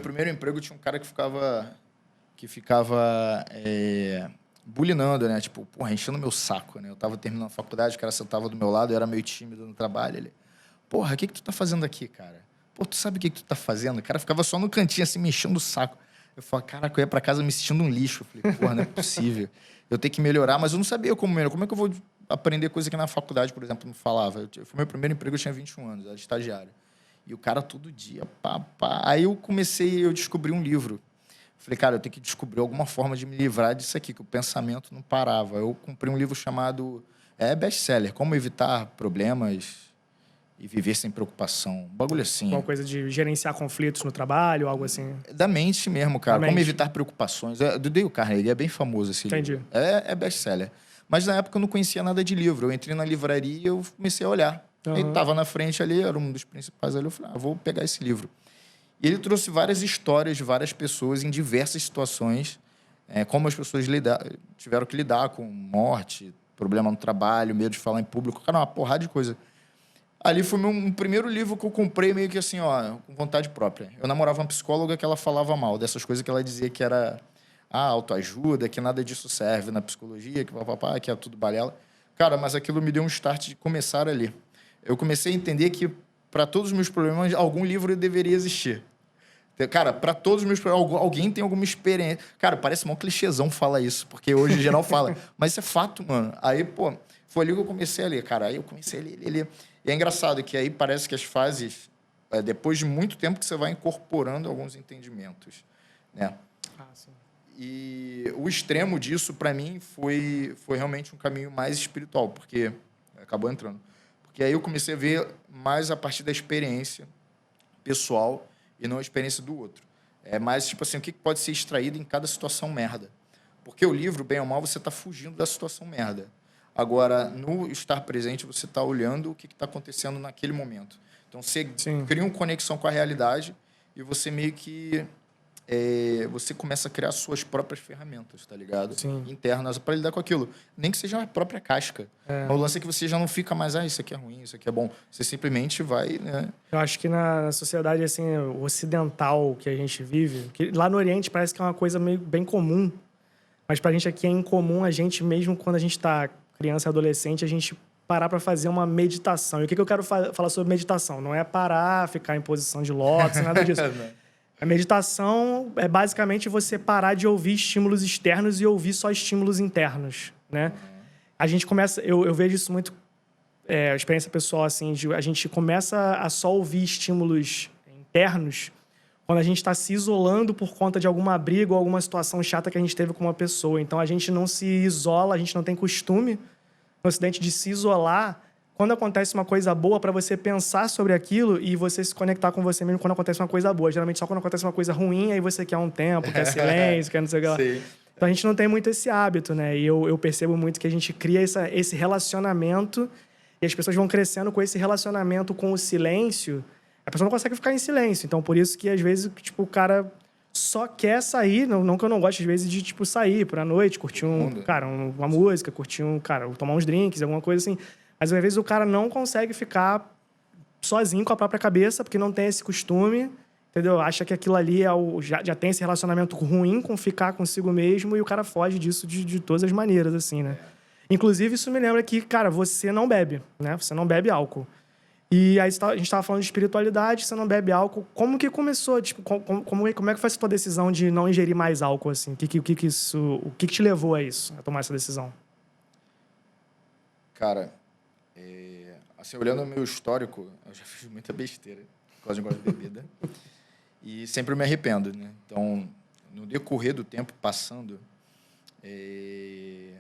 meu primeiro emprego tinha um cara que ficava bulinando, né? Tipo, porra, enchendo meu saco, né? Eu tava terminando a faculdade, o cara sentava do meu lado, eu era meio tímido no trabalho. Ele, porra, o que tu tá fazendo aqui, cara? Pô, tu sabe o que tu tá fazendo? O cara ficava só no cantinho, assim, me enchendo o saco. Eu falei, caraca, eu ia pra casa me sentindo um lixo. Eu falei, porra, não é possível. Eu tenho que melhorar, mas eu não sabia como melhorar. Como é que eu vou aprender coisa que na faculdade, por exemplo, não falava? Foi meu primeiro emprego, eu tinha 21 anos, era estagiário. E o cara todo dia, pá, pá. Aí eu descobri um livro. Falei, cara, eu tenho que descobrir alguma forma de me livrar disso aqui, que o pensamento não parava. Eu comprei um livro chamado best-seller, Como Evitar Problemas e Viver Sem Preocupação. Um bagulho assim. Alguma coisa de gerenciar conflitos no trabalho, algo assim? Da mente mesmo, cara. Da Como mente. Evitar Preocupações. É do Dale Carnegie, é bem famoso esse Entendi. livro. É best-seller. Mas na época eu não conhecia nada de livro. Eu entrei na livraria e eu comecei a olhar. Ele estava na frente ali, era um dos principais ali. Eu falei, vou pegar esse livro. E ele trouxe várias histórias de várias pessoas em diversas situações, como as pessoas tiveram que lidar com morte, problema no trabalho, medo de falar em público, cara, uma porrada de coisa. Ali foi um primeiro livro que eu comprei meio que assim, ó, com vontade própria. Eu namorava uma psicóloga que ela falava mal dessas coisas que ela dizia que era autoajuda, que nada disso serve na psicologia, que papapá, que é tudo balela. Cara, mas aquilo me deu um start de começar ali. Eu comecei a entender que para todos os meus problemas, algum livro deveria existir. Cara, para todos os meus problemas, alguém tem alguma experiência. Cara, parece mó clichêzão falar isso, porque hoje em geral fala. Mas isso é fato, mano. Aí, pô, foi ali que eu comecei a ler, cara. Aí eu comecei a ler. E é engraçado que aí parece que as fases, depois de muito tempo que você vai incorporando alguns entendimentos, né? Sim. E o extremo disso, para mim, foi realmente um caminho mais espiritual, porque acabou entrando. Porque aí eu comecei a ver mais a partir da experiência pessoal e não a experiência do outro. É mais, tipo assim, o que pode ser extraído em cada situação merda. Porque o livro, bem ou mal, você está fugindo da situação merda. Agora, no estar presente, você está olhando o que está acontecendo naquele momento. Então, você cria uma conexão com a realidade e você meio que... você começa a criar suas próprias ferramentas, tá ligado? Sim. Internas, para lidar com aquilo. Nem que seja a própria casca. O lance é que você já não fica mais, isso aqui é ruim, isso aqui é bom. Você simplesmente vai, né? Eu acho que na sociedade assim, ocidental que a gente vive, que lá no Oriente parece que é uma coisa meio bem comum, mas pra gente aqui é incomum a gente, mesmo quando a gente tá criança e adolescente, a gente parar para fazer uma meditação. E o que eu quero falar sobre meditação? Não é parar, ficar em posição de lótus, nada disso. A meditação é basicamente você parar de ouvir estímulos externos e ouvir só estímulos internos, né? A gente começa... Eu vejo isso muito... a experiência pessoal, assim, a gente começa a só ouvir estímulos internos quando a gente está se isolando por conta de alguma briga ou alguma situação chata que a gente teve com uma pessoa. Então, a gente não se isola, a gente não tem costume no Ocidente de se isolar quando acontece uma coisa boa, para você pensar sobre aquilo e você se conectar com você mesmo quando acontece uma coisa boa. Geralmente, só quando acontece uma coisa ruim, aí você quer um tempo, quer silêncio, quer não sei o que lá. Sim. Então, a gente não tem muito esse hábito, né? E eu percebo muito que a gente cria esse relacionamento e as pessoas vão crescendo com esse relacionamento com o silêncio. A pessoa não consegue ficar em silêncio. Então, por isso que, às vezes, tipo, o cara só quer sair, não que eu não goste, às vezes, de, tipo, sair pra noite, curtir uma música, curtir tomar uns drinks, alguma coisa assim. Mas, às vezes, o cara não consegue ficar sozinho com a própria cabeça, porque não tem esse costume, entendeu? Acha que aquilo ali já tem esse relacionamento ruim com ficar consigo mesmo e o cara foge disso de todas as maneiras, assim, né? Inclusive, isso me lembra que, cara, você não bebe, né? Você não bebe álcool. E aí a gente estava falando de espiritualidade, você não bebe álcool. Como que começou? Tipo, como é que foi a sua decisão de não ingerir mais álcool, assim? O que te levou a isso, a tomar essa decisão? Cara, assim, olhando o meu histórico, eu já fiz muita besteira por causa de negócio de bebida. E sempre eu me arrependo, né? Então, no decorrer do tempo passando, eu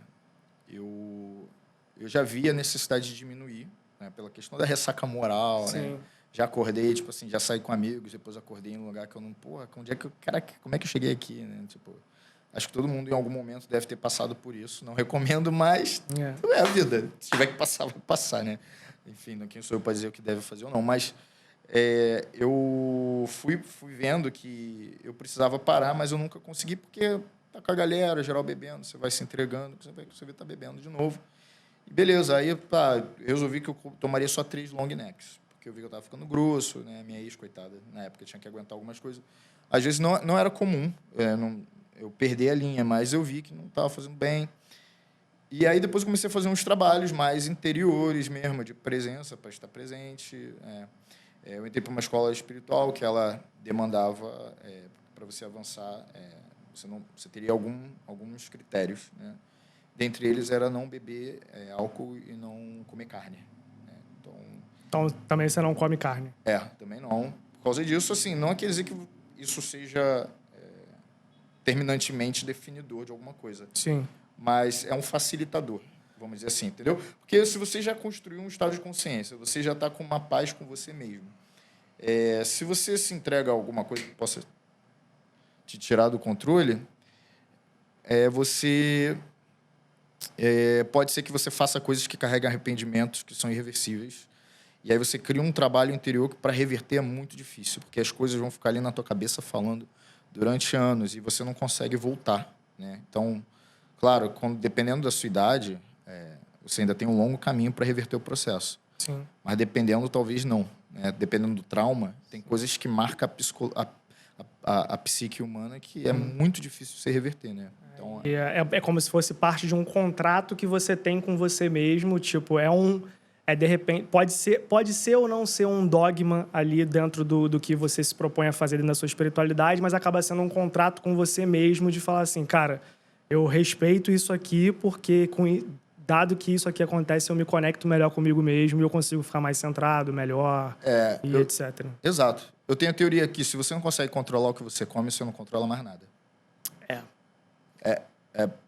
já vi a necessidade de diminuir, né? Pela questão da ressaca moral, Sim. né? Já acordei, tipo assim, já saí com amigos, depois acordei em um lugar que eu não... Porra, onde é que como é que eu cheguei aqui, né? Tipo, acho que todo mundo, em algum momento, deve ter passado por isso. Não recomendo, mas é a vida. Se tiver que passar, vai passar, né? Enfim, não quem sou eu para dizer o que deve fazer ou não. Mas eu fui vendo que eu precisava parar, mas eu nunca consegui, porque tá com a galera, geral bebendo, você vai se entregando, você vai estar bebendo de novo. E beleza, aí resolvi que eu tomaria só 3 long necks. porque eu vi que eu tava ficando grosso, né? Minha ex, coitada, na época tinha que aguentar algumas coisas. Às vezes não era comum eu perder a linha, mas eu vi que não tava fazendo bem. E aí depois eu comecei a fazer uns trabalhos mais interiores mesmo, de presença, para estar presente. Eu entrei para uma escola espiritual que ela demandava, para você avançar, você teria alguns critérios, né? Dentre eles era não beber álcool e não comer carne. Né? Então, também você não come carne? Também não. Por causa disso, assim, não quer dizer que isso seja terminantemente definidor de alguma coisa. Sim. Mas é um facilitador, vamos dizer assim, entendeu? Porque se você já construiu um estado de consciência, você já está com uma paz com você mesmo. Se você se entrega a alguma coisa que possa te tirar do controle, pode ser que você faça coisas que carregam arrependimentos, que são irreversíveis. E aí você cria um trabalho interior que para reverter é muito difícil, porque as coisas vão ficar ali na tua cabeça falando durante anos e você não consegue voltar, né? Então, claro, dependendo da sua idade, você ainda tem um longo caminho para reverter o processo. Sim. Mas dependendo, talvez não. Né? Dependendo do trauma, tem coisas que marcam a psique humana que é muito difícil você reverter, né? Então, é como se fosse parte de um contrato que você tem com você mesmo, tipo, de repente, pode ser ou não ser um dogma ali dentro do que você se propõe a fazer dentro da sua espiritualidade, mas acaba sendo um contrato com você mesmo de falar assim, cara, eu respeito isso aqui porque, dado que isso aqui acontece, eu me conecto melhor comigo mesmo e eu consigo ficar mais centrado, melhor, etc. Exato. Eu tenho a teoria que se você não consegue controlar o que você come, você não controla mais nada.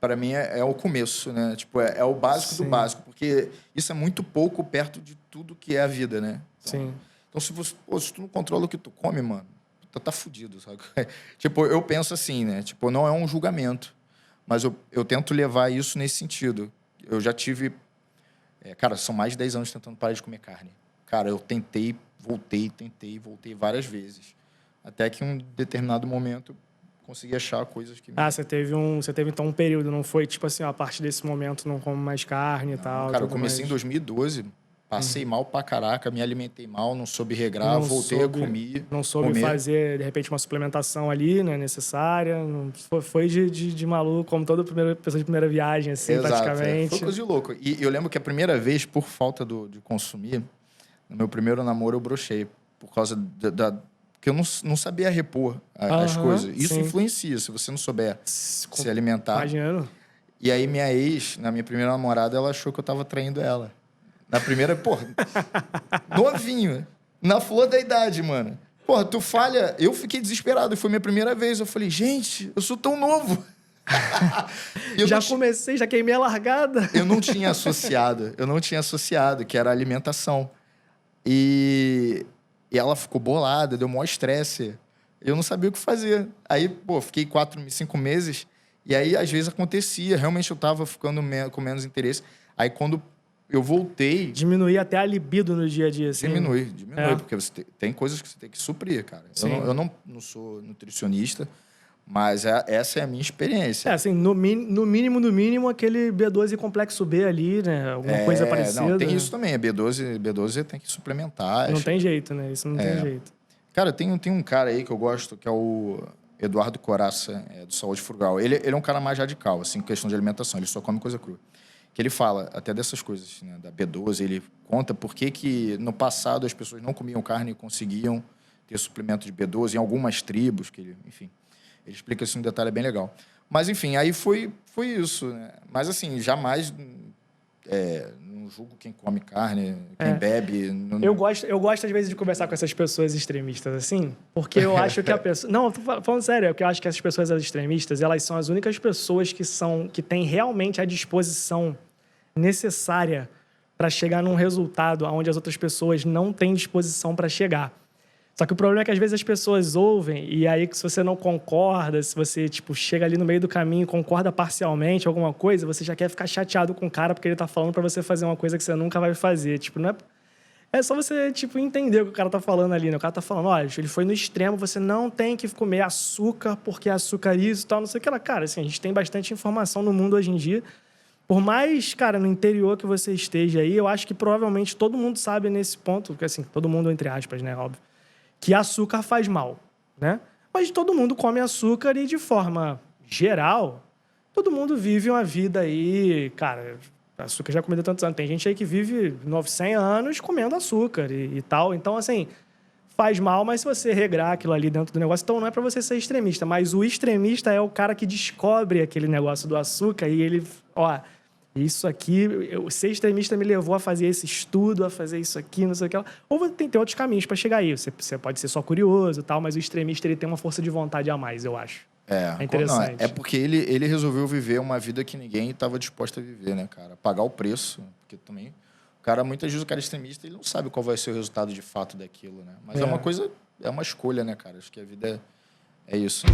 Para mim, é o começo, né? Tipo, é o básico do básico, porque isso é muito pouco perto de tudo que é a vida, né? Então, se tu não controla o que tu come, mano, tu tá fudido, sabe? Tipo, eu penso assim, né? Tipo, não é um julgamento, mas eu tento levar isso nesse sentido. Eu já tive... cara, são mais de 10 anos tentando parar de comer carne. Cara, eu tentei, voltei várias vezes. Até que em um determinado momento consegui achar coisas que... Você teve então um período, não foi tipo assim, a partir desse momento não como mais carne e tal? Cara, eu comecei em 2012, passei mal pra caraca, me alimentei mal, não soube regrar, voltei a comer. Não soube fazer, de repente, uma suplementação ali, né, necessária. Foi de maluco, como toda pessoa de primeira viagem, assim, praticamente. Foi coisa de louco. E eu lembro que a primeira vez, por falta de consumir, no meu primeiro namoro eu brochei, por causa porque eu não sabia repor as coisas. Isso influencia, se você não souber se alimentar. Imagino. E aí minha ex, na minha primeira namorada, ela achou que eu tava traindo ela. Na primeira, novinho, na flor da idade, mano. Porra, tu falha... Eu fiquei desesperado, foi minha primeira vez. Eu falei, gente, eu sou tão novo. Já queimei a largada. Eu não tinha associado, que era a alimentação. E ela ficou bolada, deu maior estresse. Eu não sabia o que fazer. Aí, fiquei 5 meses. E aí, às vezes, acontecia. Realmente, eu tava ficando com menos interesse. Aí, quando eu voltei... Diminuir até a libido no dia a dia, assim. Diminui. Porque você tem coisas que você tem que suprir, cara. Eu não sou nutricionista, mas essa é a minha experiência. Assim, no mínimo, aquele B12 complexo B ali, né? Alguma coisa parecida. Não, tem isso também. B12 tem que suplementar. Não tem jeito, né? Isso não tem jeito. Cara, tem um cara aí que eu gosto, que é o Eduardo Coraça, do Saúde Frugal. Ele é um cara mais radical, assim, em questão de alimentação. Ele só come coisa crua. Que ele fala até dessas coisas, né, da B12. Ele conta por que no passado as pessoas não comiam carne e conseguiam ter suplemento de B12 em algumas tribos, enfim... Ele explica isso em detalhe, é bem legal. Mas, enfim, aí foi isso, né? Mas, assim, jamais não julgo quem come carne, quem bebe. Eu gosto, às vezes, de conversar com essas pessoas extremistas, assim, porque eu acho que a pessoa... Não, eu tô falando sério, é que eu acho que essas pessoas extremistas, elas são as únicas pessoas que têm realmente a disposição necessária para chegar num resultado onde as outras pessoas não têm disposição para chegar. Só que o problema é que, às vezes, as pessoas ouvem e aí, se você não concorda, se você, chega ali no meio do caminho e concorda parcialmente alguma coisa, você já quer ficar chateado com o cara porque ele tá falando para você fazer uma coisa que você nunca vai fazer. Não é... É só você, entender o que o cara tá falando ali, né? O cara tá falando, olha, ele foi no extremo, você não tem que comer açúcar porque açúcar isso e tal, não sei o que lá. Cara, assim, a gente tem bastante informação no mundo hoje em dia. Por mais, cara, no interior que você esteja aí, eu acho que provavelmente todo mundo sabe nesse ponto, que assim, todo mundo entre aspas, né, óbvio, que açúcar faz mal, né? Mas todo mundo come açúcar e de forma geral, todo mundo vive uma vida aí, cara, açúcar já é comida há tantos anos. Tem gente aí que vive 900 anos comendo açúcar e tal. Então, assim, faz mal, mas se você regrar aquilo ali dentro do negócio, então não é para você ser extremista. Mas o extremista é o cara que descobre aquele negócio do açúcar e ele, ó, isso aqui, ser extremista me levou a fazer esse estudo, a fazer isso aqui, não sei o que lá. Ou tem outros caminhos para chegar aí. Você pode ser só curioso e tal, mas o extremista ele tem uma força de vontade a mais, eu acho. É interessante. Não, é porque ele resolveu viver uma vida que ninguém estava disposto a viver, né, cara? Pagar o preço, porque também o cara, muitas vezes o cara extremista, ele não sabe qual vai ser o resultado de fato daquilo, né? Mas é uma coisa, é uma escolha, né, cara? Acho que a vida é isso.